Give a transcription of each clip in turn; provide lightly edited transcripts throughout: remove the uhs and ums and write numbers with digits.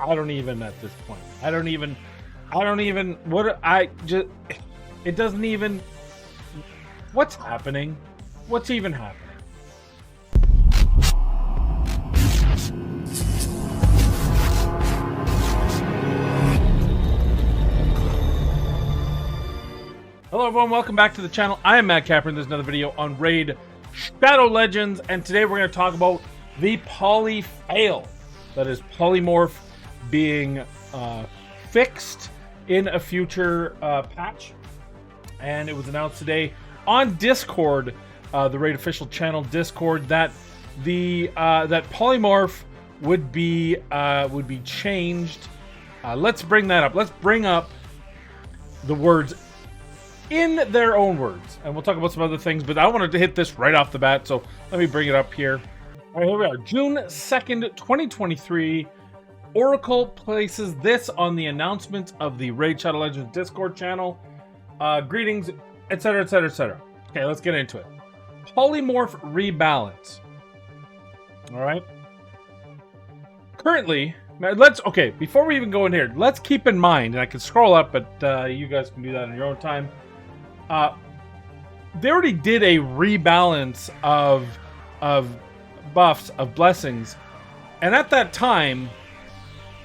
I don't even at this point. I don't even, it doesn't even, what's happening? What's even happening? Hello everyone, welcome back to the channel. I am Matt Capper and there's another video on Raid Shadow Legends, and today we're going to talk about the poly fail. That is Polymorph being fixed in a future patch. And it was announced today on Discord, the Raid official channel Discord, that the that Polymorph would be changed. Let's bring that up. Let's bring up the words in their own words, and we'll talk about some other things, but I wanted to hit this right off the bat, so let me bring it up here. All right, here we are. June 2nd, 2023. Oracle places this on the announcement of the Raid Shadow Legends Discord channel. Greetings, etc, etc, etc. Okay, let's get into it. Polymorph Rebalance. All right. Currently, okay, before we even go in here, let's keep in mind, and I can scroll up, but you guys can do that on your own time. They already did a rebalance of buffs, of blessings, and at that time,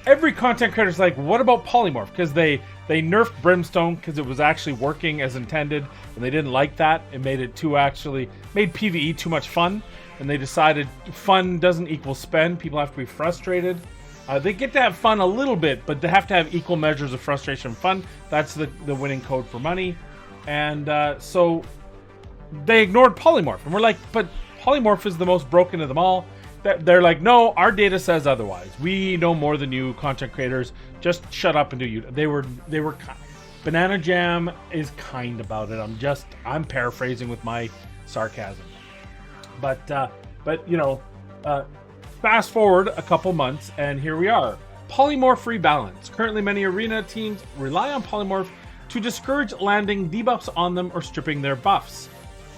every content creator's like, what about Polymorph? Because they nerfed Brimstone because it was actually working as intended, and they didn't like that. It made it made PvE too much fun, and they decided fun doesn't equal spend. People have to be frustrated. They get to have fun a little bit, but they have to have equal measures of frustration and fun. That's the winning code for money. And so they ignored Polymorph. And we're like, but Polymorph is the most broken of them all. They're like, no, our data says otherwise. We know more than you, content creators. Just shut up and do you. They were kind. Banana Jam is kind about it. I'm paraphrasing with my sarcasm. But you know, fast forward a couple months, and here we are. Polymorph Rebalance. Currently, many arena teams rely on Polymorph to discourage landing debuffs on them or stripping their buffs.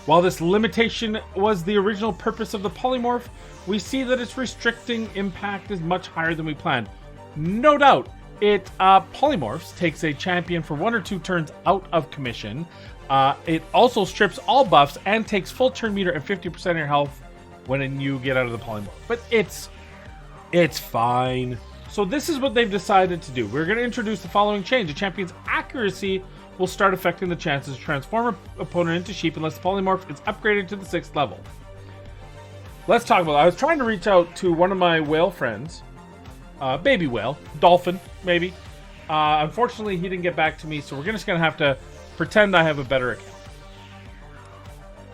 While this limitation was the original purpose of the Polymorph, we see that its restricting impact is much higher than we planned. No doubt, it Polymorphs takes a champion for 1 or 2 turns out of commission. It also strips all buffs and takes full turn meter and 50% of your health when you get out of the Polymorph. But it's fine. So this is what they've decided to do. We're going to introduce the following change. A champion's accuracy will start affecting the chances to transform an opponent into sheep unless the Polymorph is upgraded to the 6th level. Let's talk about it. I was trying to reach out to one of my whale friends. Baby whale. Dolphin, maybe. Unfortunately, he didn't get back to me, so we're just going to have to pretend I have a better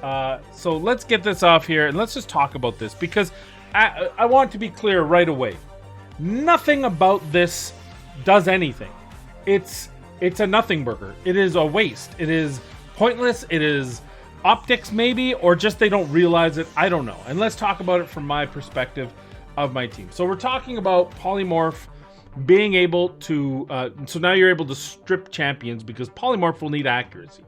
account. So let's get this off here, and let's just talk about this, because I want to be clear right away. Nothing about this does anything. It's a nothing burger. It is a waste. It is pointless. It is optics maybe, or just they don't realize it. I don't know. And let's talk about it from my perspective of my team. So we're talking about Polymorph being able to, so now you're able to strip champions because Polymorph will need accuracy.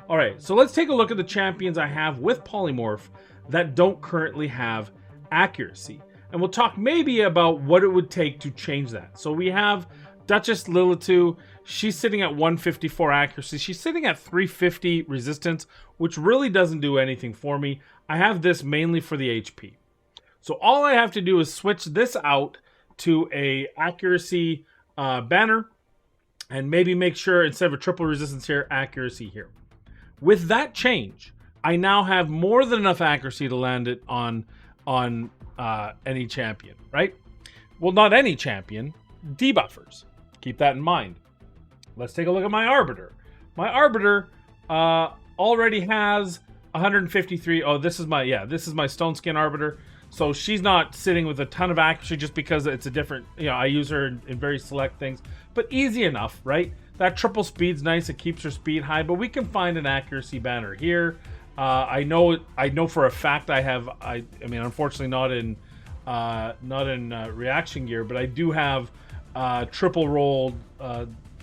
All right, so let's take a look at the champions I have with Polymorph that don't currently have accuracy. And we'll talk maybe about what it would take to change that. So we have Duchess Lilitu. She's sitting at 154 accuracy. She's sitting at 350 resistance, which really doesn't do anything for me. I have this mainly for the HP. So all I have to do is switch this out to a accuracy banner, and maybe make sure instead of a triple resistance here, accuracy here. With that change, I now have more than enough accuracy to land it on any champion, right? Well, not any champion, debuffers. Keep that in mind. Let's take a look at my Arbiter. My Arbiter already has 153. Oh, this is my Stone Skin Arbiter. So she's not sitting with a ton of accuracy just because it's a different, I use her in very select things. But easy enough, right? That triple speed's nice. It keeps her speed high, but we can find an accuracy banner here. I know for a fact I mean, unfortunately not in reaction gear, but I do have triple rolled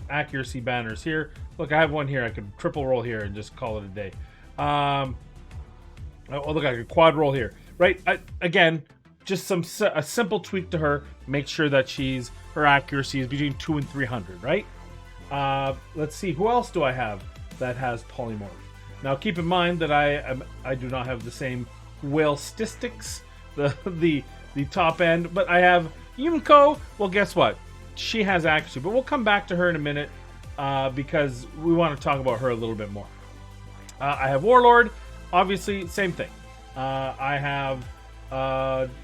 accuracy banners here. Look, I have one here. I could triple roll here and just call it a day. Oh, look, I could quad roll here. Right? Again, just a simple tweak to her. Make sure that her accuracy is between 200 and 300, right? Let's see, who else do I have that has Polymorph? Now, keep in mind that I do not have the same whale statistics, the top end, but I have Yumiko. Well, guess what? She has accuracy, but we'll come back to her in a minute because we want to talk about her a little bit more. I have Warlord, obviously, same thing. I have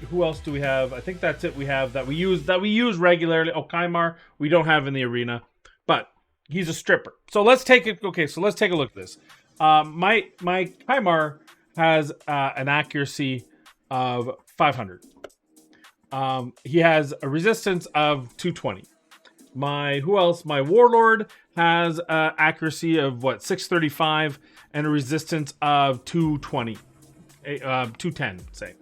who else do we have? I think that's it. We have that we use regularly. Oh, Kaimar, we don't have in the arena, but he's a stripper. So let's take it. Okay, so let's take a look at this. My Kaimar has an accuracy of 500. He has a resistance of 220. My Warlord has accuracy of 635 and a resistance of 220, 210, say.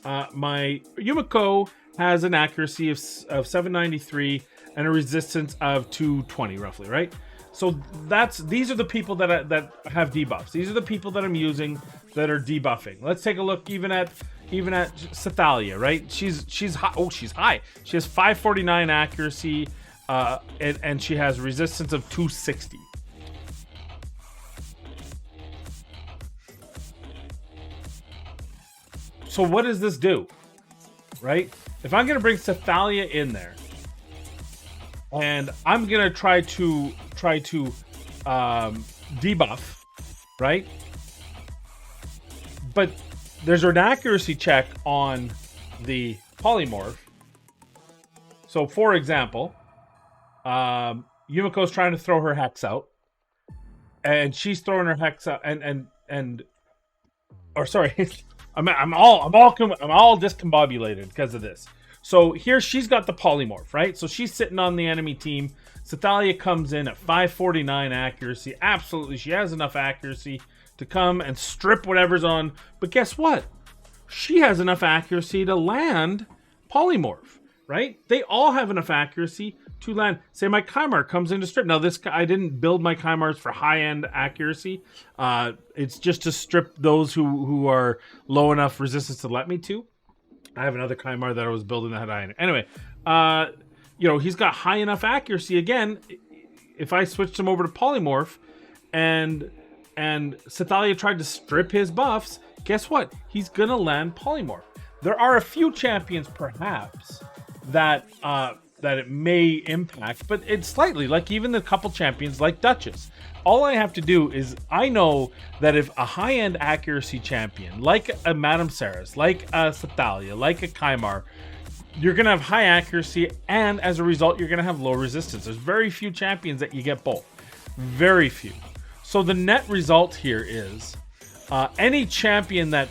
My Yumiko has an accuracy of 793 and a resistance of 220, roughly, right? So these are the people that have debuffs. These are the people that I'm using that are debuffing. Let's take a look even at Sathalia, right? She's high. Oh, she's high. She has 549 accuracy, and she has resistance of 260. So what does this do, right? If I'm gonna bring Sathalia in there, and I'm gonna try to debuff, right? But there's an accuracy check on the Polymorph. So, for example, Yumiko's trying to throw her hex out, and she's throwing her hex out, or sorry, I'm all discombobulated because of this. So here she's got the Polymorph, right? So she's sitting on the enemy team. Sathalia comes in at 549 accuracy. Absolutely, she has enough accuracy to come and strip whatever's on. But guess what? She has enough accuracy to land Polymorph, right? They all have enough accuracy to land. Say my Kaimar comes in to strip. Now I didn't build my Kaimars for high-end accuracy. It's just to strip those who are low enough resistance to let me to. I have another Kaimar that I was building that had high end. Anyway, he's got high enough accuracy. Again, if I switched him over to Polymorph and Sathalia tried to strip his buffs, guess what? He's gonna land Polymorph. There are a few champions, perhaps, that it may impact, but it's slightly, like even the couple champions like Duchess. All I have to do is, I know that if a high-end accuracy champion, like a Madame Saris, like a Sathalia, like a Kaimar, you're going to have high accuracy, and as a result, you're going to have low resistance. There's very few champions that you get both. Very few. So the net result here is, any champion that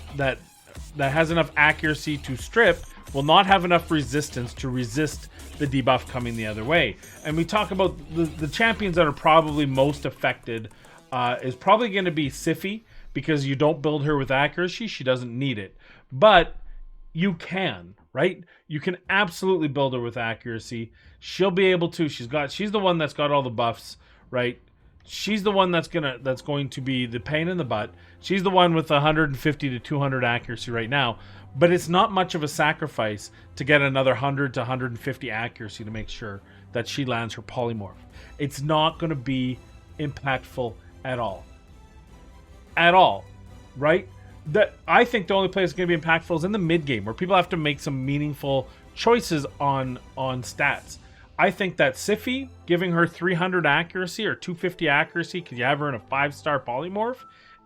has enough accuracy to strip will not have enough resistance to resist the debuff coming the other way. And we talk about the champions that are probably most affected is probably going to be Siphi, because you don't build her with accuracy. She doesn't need it. But you can, right? You can absolutely build her with accuracy. She'll be able to. She's the one that's got all the buffs, right? She's the one that's going to be the pain in the butt. She's the one with 150 to 200 accuracy right now. But it's not much of a sacrifice to get another 100 to 150 accuracy to make sure that she lands her Polymorph. It's not going to be impactful at all. At all, right? I think the only place it's going to be impactful is in the mid game, where people have to make some meaningful choices on stats. I think that Siphi, giving her 300 accuracy or 250 accuracy, because you have her in a 5-star Polymorph,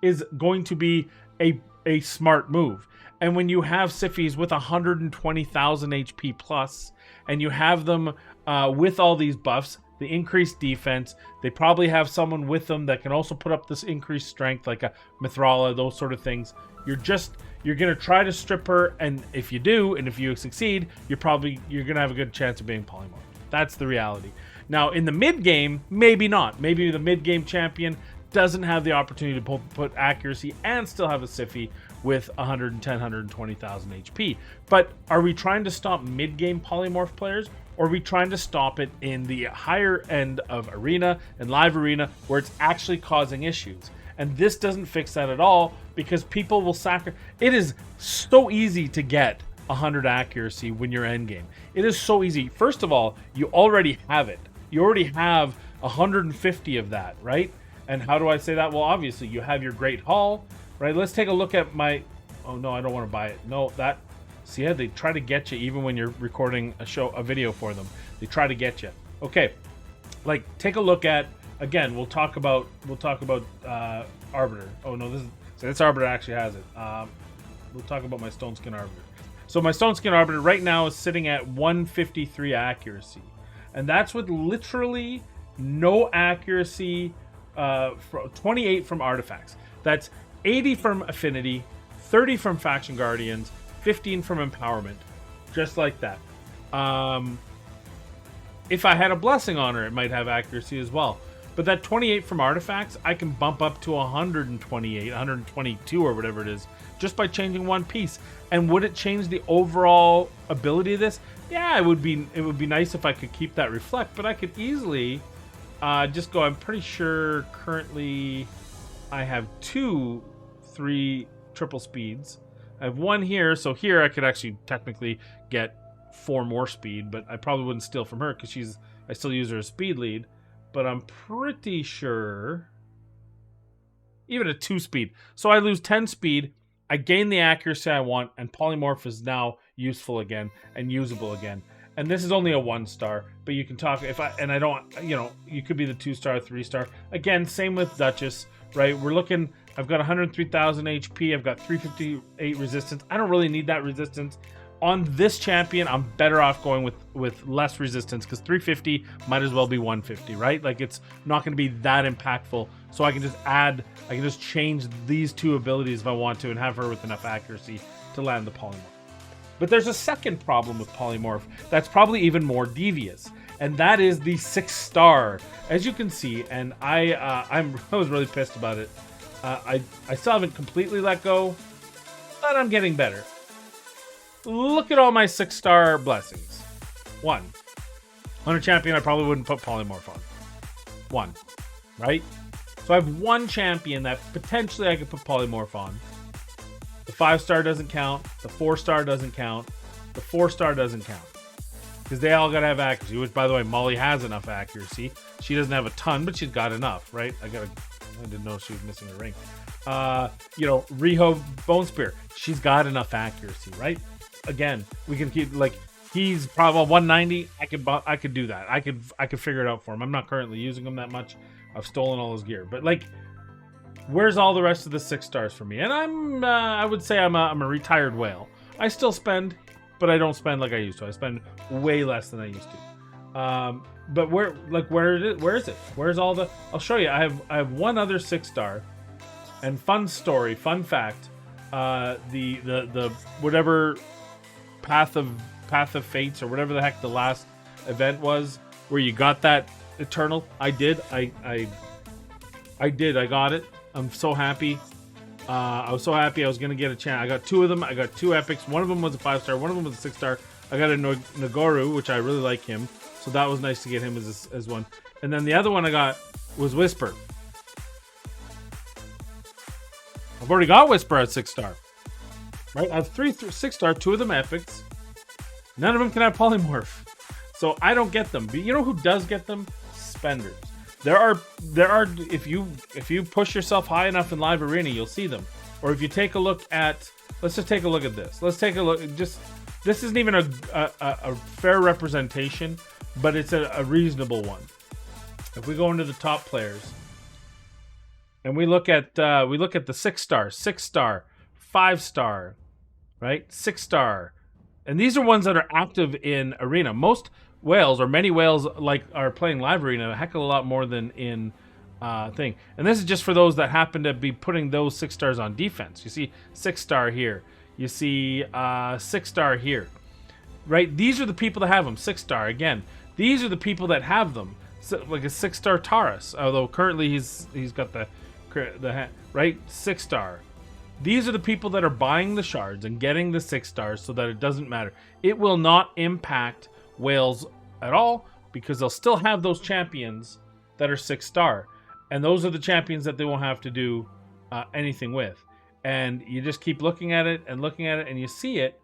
is going to be a smart move. And when you have Siphis with 120,000 HP plus, and you have them with all these buffs, the increased defense, they probably have someone with them that can also put up this increased strength, like a Mithrala, those sort of things. You're going to try to strip her, and if you do, and if you succeed, you're going to have a good chance of being Polymorph. That's the reality. Now, in the mid game, maybe not. Maybe the mid game champion doesn't have the opportunity to put accuracy and still have a Siphi with 110, 120,000 HP. But are we trying to stop mid-game Polymorph players, or are we trying to stop it in the higher end of arena and live arena where it's actually causing issues? And this doesn't fix that at all, because people will sacrifice. It is so easy to get 100 accuracy when you're endgame. It is so easy. First of all, you already have it. You already have 150 of that, right? And how do I say that? Well, obviously, you have your Great Hall, right? Let's take a look at my... Oh, no, I don't want to buy it. No, that... See, yeah, they try to get you even when you're recording a video for them. They try to get you. Okay, like, take a look at... Again, we'll talk about Arbiter. Oh, no, this Arbiter actually has it. We'll talk about my Stone Skin Arbiter. So my Stone Skin Arbiter right now is sitting at 153 accuracy. And that's with literally no accuracy, 28 from artifacts. That's 80 from Affinity, 30 from Faction Guardians, 15 from Empowerment. Just like that. If I had a Blessing on her, it might have accuracy as well. But that 28 from artifacts, I can bump up to 128, 122 or whatever it is, just by changing one piece. And would it change the overall ability of this? Yeah, it would be nice if I could keep that reflect, but I could easily just go. I'm pretty sure currently I have 3 triple speeds. I have 1 here, so here I could actually technically get 4 more speed, but I probably wouldn't steal from her because I still use her as speed lead. But I'm pretty sure even a 2 speed. So I lose 10 speed. I gain the accuracy I want, and Polymorph is now useful again and usable again. And this is only a 1-star, but you can talk I don't, you could be the 2-star, 3-star. Again, same with Duchess, right? We're looking, I've got 103,000 HP. I've got 358 resistance. I don't really need that resistance. On this champion, I'm better off going with less resistance because 350 might as well be 150, right? Like, it's not going to be that impactful. So I can just change these 2 abilities if I want to and have her with enough accuracy to land the Polymorph. But there's a second problem with Polymorph that's probably even more devious, and that is the 6-star. As you can see, and I was really pissed about it. I still haven't completely let go, but I'm getting better. Look at all my 6-star blessings. 1. On a champion, I probably wouldn't put Polymorph on. 1. Right? So I have 1 champion that potentially I could put Polymorph on. The 5-star doesn't count. The 4-star doesn't count. The 4-star doesn't count. Because they all gotta have accuracy, which, by the way, Molly has enough accuracy. She doesn't have a ton, but she's got enough, right? I didn't know she was missing a ring. Riho Bone Spear. She's got enough accuracy, right? Again, we can keep, like, he's probably 190. I could do that. I could figure it out for him. I'm not currently using him that much. I've stolen all his gear, but, like, where's all the rest of the 6-stars for me? And I would say I'm a retired whale. I still spend, but I don't spend like I used to. I spend way less than I used to. But where is it? Where's all the? I'll show you. I have 1 other 6-star, and fun fact. The whatever. Path of Fates or whatever the heck the last event was where you got that Eternal. I did. I got it. I'm so happy. I was so happy I was going to get a chance. I got 2 of them. I got 2 epics. One of them was a 5-star. One of them was a 6-star. I got a Nagoru, which I really like him. So that was nice to get him as one. And then the other one I got was Whisper. I've already got Whisper at 6-star. Right? I have 3 6-star, 2 of them epics. None of them can have Polymorph. So I don't get them. But you know who does get them? Spenders. There are if you push yourself high enough in Live Arena, you'll see them. Or if you take a look at, let's just take a look at this. Let's take a look. This isn't even a fair representation, but it's a reasonable one. If we go into the top players and we look at the 6-star, 6-star, 5-star, right? 6-star. And these are ones that are active in Arena. Most whales, or many whales, like, are playing Live Arena a heck of a lot more than in thing. And this is just for those that happen to be putting those 6-stars on defense. You see 6-star here. You see 6-star here. Right? These are the people that have them. 6-star again. These are the people that have them. So, like a 6-star Taurus, although currently he's got the right 6-star. These are the people that are buying the shards and getting the 6-stars so that it doesn't matter. It will not impact whales at all because they'll still have those champions that are 6-star. And those are the champions that they won't have to do anything with. And you just keep looking at it and you see it.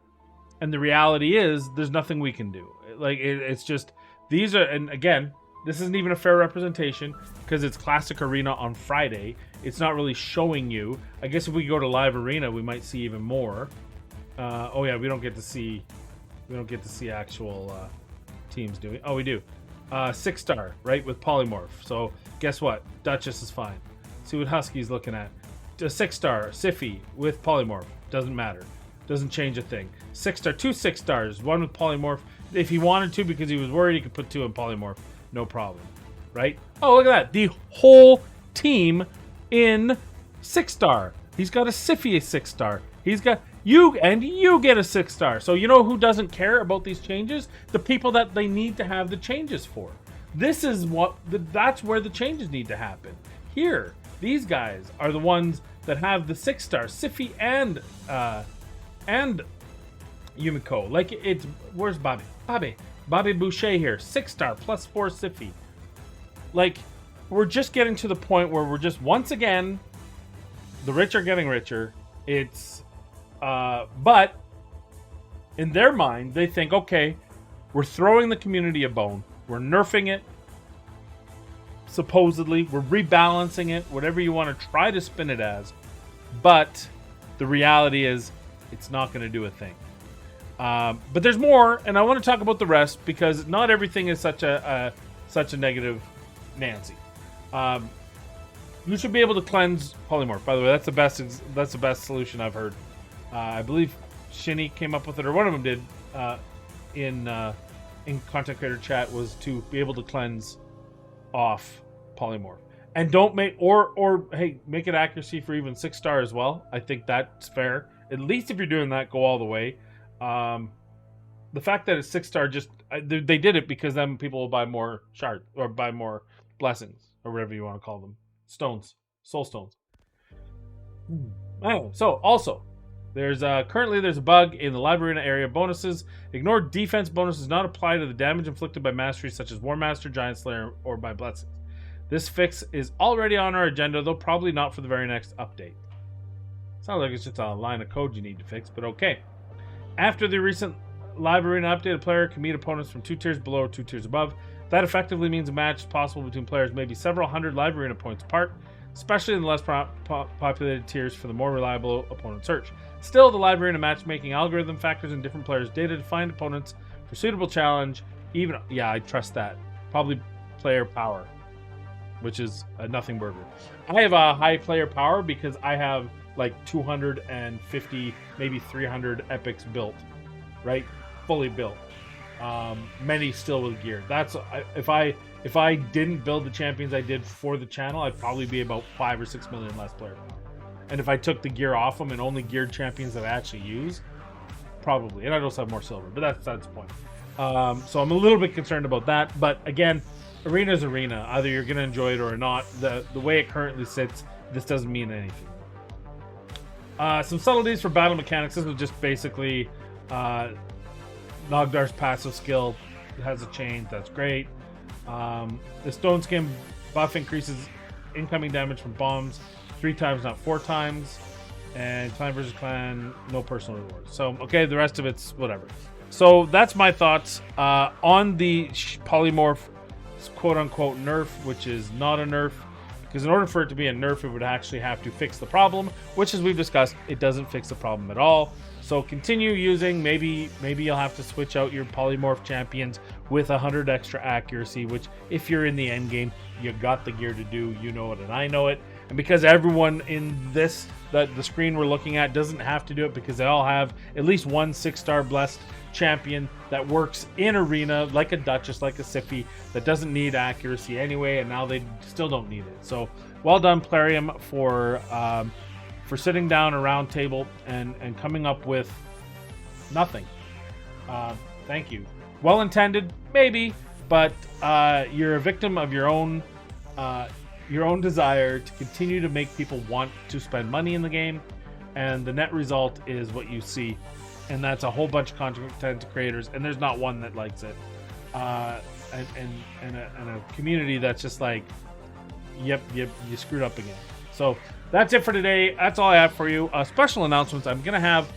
And the reality is, there's nothing we can do. Like, it's just, these are, and again, this isn't even a fair representation because it's Classic Arena on Friday. It's not really showing you. I guess if we go to Live Arena, we might see even more. Oh yeah, we don't get to see actual teams doing. Oh, we do. 6-star, right, with Polymorph. So guess what? Duchess is fine. See what Husky's looking at. A 6-star Siffy with Polymorph. Doesn't matter. Doesn't change a thing. 6-star, 2 6-stars, one with Polymorph. If he wanted to, because he was worried, he could put 2 in Polymorph. No problem. Right? Oh, look at that. The whole team in 6-star. He's got a Siffy 6-star. He's got you, and you get a 6-star. So you know who doesn't care about these changes? The people that they need to have the changes for. This is that's where the changes need to happen. Here, these guys are the ones that have the 6-star Siffy and Yumiko. Like, it's, where's Bobby? Bobby Boucher here, 6-star plus 4 Siffy. Like, we're just getting to the point where we're just, once again, the rich are getting richer. It's but in their mind, they think, okay, we're throwing the community a bone. We're nerfing it. Supposedly, we're rebalancing it, whatever you want to try to spin it as. But the reality is, it's not going to do a thing. But there's more, and I want to talk about the rest because not everything is such a negative Nancy. You should be able to cleanse Polymorph. By the way, that's the best solution I've heard. I believe Shinny came up with it, or one of them did, in content creator chat, was to be able to cleanse off Polymorph. And don't make or hey, make it accuracy for even 6-star as well. I think that's fair. At least if you're doing that, go all the way. The fact that it's 6-star, just they did it because then people will buy more shards or buy more blessings or whatever you want to call them, stones, soul stones. Anyway, so also there's currently a bug in the Live Arena area bonuses. Ignore defense bonuses not apply to the damage inflicted by masteries such as War Master, Giant Slayer, or by blessings. This fix is already on our agenda, though probably not for the very next update. Sounds like it's just a line of code you need to fix, but okay. After the recent Live Arena update, a player can meet opponents from 2 tiers below or 2 tiers above. That effectively means a match is possible between players maybe several hundred Live Arena points apart, especially in the less populated tiers for the more reliable opponent search. Still, the Live Arena matchmaking algorithm factors in different players' data to find opponents for suitable challenge. Yeah, I trust that. Probably player power, which is a nothing burger. I have a high player power because I have like 250, maybe 300 epics built, right? Fully built. Many still with gear. That's if I didn't build the champions I did for the channel, I'd probably be about 5 or 6 million less player power. And if I took the gear off them and only geared champions that I actually use, probably. And I'd also have more silver, but that's the point. So I'm a little bit concerned about that. But again, Arena's Arena. Either you're going to enjoy it or not. The way it currently sits, this doesn't mean anything. Some subtleties for battle mechanics. This was just basically Nogdar's passive skill has a chain. That's great. The Stone Skin buff increases incoming damage from bombs 3 times, not 4 times. And Clan vs. Clan, no personal rewards. So, okay, the rest of it's whatever. So that's my thoughts on the Polymorph quote-unquote nerf, which is not a nerf. Because in order for it to be a nerf, it would actually have to fix the problem, which, as we've discussed, it doesn't fix the problem at all. So continue using. Maybe you'll have to switch out your Polymorph champions with 100 extra accuracy, which, if you're in the end game, you got the gear to do. You know it, and I know it. And because everyone in this, the screen we're looking at, doesn't have to do it, because they all have at least one 6-star blessed champion that works in Arena, like a Duchess, like a Siffy, that doesn't need accuracy anyway, and now they still don't need it. So well done, Plarium, for sitting down a round table and coming up with nothing. Thank you. Well intended, maybe, but you're a victim of your own desire to continue to make people want to spend money in the game, and the net result is what you see. And that's a whole bunch of content creators, and there's not one that likes it. And a community that's just like, yep, you screwed up again. So that's it for today. That's all I have for you. Special announcements. I'm going to have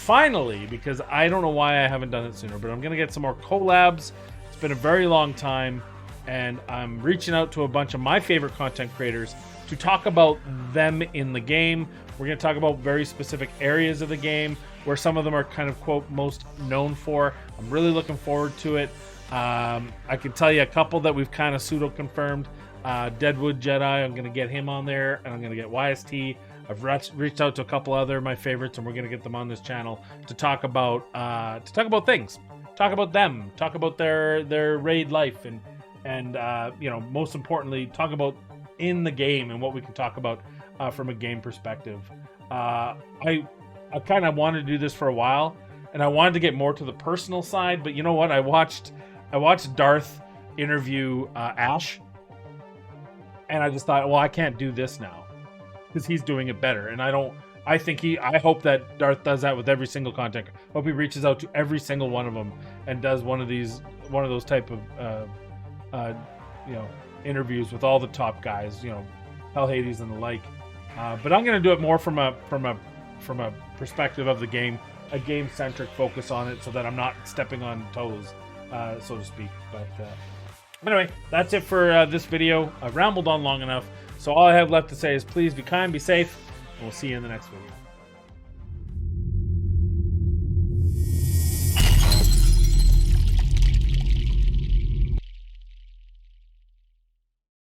finally, because I don't know why I haven't done it sooner, but I'm going to get some more collabs. It's been a very long time, and I'm reaching out to a bunch of my favorite content creators to talk about them in the game. We're going to talk about very specific areas of the game where some of them are kind of, quote, most known for. I'm really looking forward to it. I can tell you a couple that we've kind of pseudo-confirmed. Deadwood Jedi, I'm going to get him on there, and I'm going to get YST. I've reached out to a couple other of my favorites, and we're going to get them on this channel to talk about things, talk about them, talk about their raid life, and you know, most importantly, talk about in the game and what we can talk about from a game perspective. I kind of wanted to do this for a while, and I wanted to get more to the personal side, but you know what? I watched Darth interview Ash, and I just thought, well, I can't do this now because he's doing it better, and I hope that Darth does that with every single content. I hope he reaches out to every single one of them and does one of those type of you know, interviews with all the top guys, you know, Hell Hades and the like. But I'm going to do it more from a perspective of the game, a game-centric focus on it, so that I'm not stepping on toes, so to speak. But anyway, that's it for this video. I've rambled on long enough, so all I have left to say is please be kind, be safe, and we'll see you in the next video.